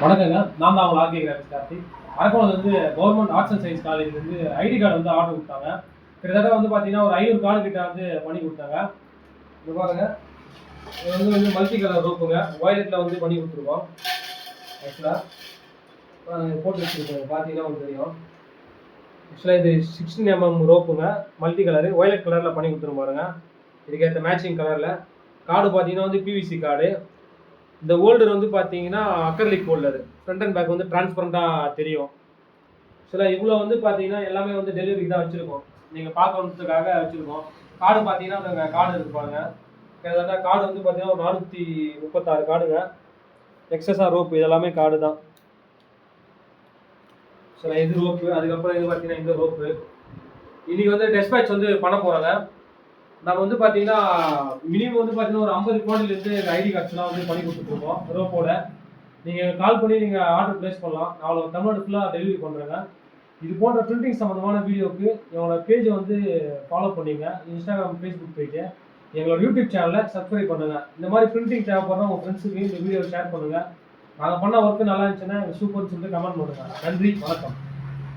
வணக்கங்க. நான் தான் உங்கள் ஆர்கே கிராஃபிக்ஸ் கார்த்திக். அரக்கோணம் வந்து கவர்மெண்ட் ஆர்ட்ஸ் அண்ட் சயின்ஸ் காலேஜ்லேருந்து ஐடி கார்டு வந்து ஆர்டர் கொடுத்தாங்க. கிட்டத்தட்ட வந்து பார்த்தீங்கன்னா ஒரு 500 கார்டு கிட்ட வந்து பண்ணி கொடுத்தாங்க. இது பாருங்க, இது வந்து மல்டி கலர் ரோப்புங்க. வயலட்டில் வந்து பண்ணி கொடுத்துருக்கோம். ஆக்சுவலாக போட்டு வச்சுருக்கோம், பார்த்தீங்கன்னா உங்களுக்கு தெரியும். ஆக்சுவலாக இது 16 mm ரோப்புங்க, மல்டி கலரு வயலட் கலரில் பண்ணி கொடுத்துரும் பாருங்க. இதுக்கேற்ற மேட்சிங் கலரில் கார்டு பார்த்தீங்கன்னா வந்து பிவிசி கார்டு. இந்த ஹோல்டர் வந்து பார்த்தீங்கன்னா acrylic holder, front and back வந்து டிரான்ஸ்பரண்டாக தெரியும். சில இவ்வளோ வந்து பார்த்தீங்கன்னா எல்லாமே வந்து டெலிவரிக்கு தான் வச்சுருக்கோம், நீங்கள் பார்க்கறதுக்காக வச்சுருக்கோம். கார்டு பார்த்தீங்கன்னா அந்த கார்டு இருப்பாங்க. கிட்டத்தட்ட கார்டு வந்து பார்த்தீங்கன்னா ஒரு 436 கார்டுங்க. எக்ஸஸாக ரோப்பு இதெல்லாமே கார்டு தான். சில இது ரோப்பு, அதுக்கப்புறம் இது பார்த்தீங்கன்னா இந்த ரோப்பு. இன்றைக்கி வந்து டெஸ்பேட்ச் வந்து பண்ண போகிறாங்க. நம்ம வந்து பார்த்தீங்கன்னா மினிமம் வந்து பார்த்தீங்கன்னா ஒரு 50 கோடிலேருந்து எங்கள் ஐடி கார்ட்ஸ்லாம் வந்து பண்ணி கொடுத்துட்ருக்கோம் ரோப்போட. நீங்கள் கால் பண்ணி நீங்கள் ஆர்டர் ப்ளேஸ் பண்ணலாம். நான் அவ்வளோ தமிழ்நாடு ஃபுல்லாக டெலிவரி பண்ணுறேங்க. இது போன்ற பிரிண்டிங் சம்மந்தமான வீடியோவுக்கு என்னோட பேஜை வந்து ஃபாலோ பண்ணிங்க, இன்ஸ்டாகிராம், ஃபேஸ்புக் பேஜை. எங்களோட யூடியூப் சேனலில் சப்ஸ்கிரைப் பண்ணுங்கள். இந்த மாதிரி பிரிண்டிங் தேவைப்படுற உங்கள் ஃப்ரெண்ட்ஸுக்கு இந்த வீடியோவை ஷேர் பண்ணுங்கள். நாங்கள் பண்ண ஒர்க்கு நல்லா இருந்துச்சுன்னா சூப்பர்னு சொல்லிட்டு கமெண்ட் பண்ணுங்கள். நன்றி, வணக்கம்.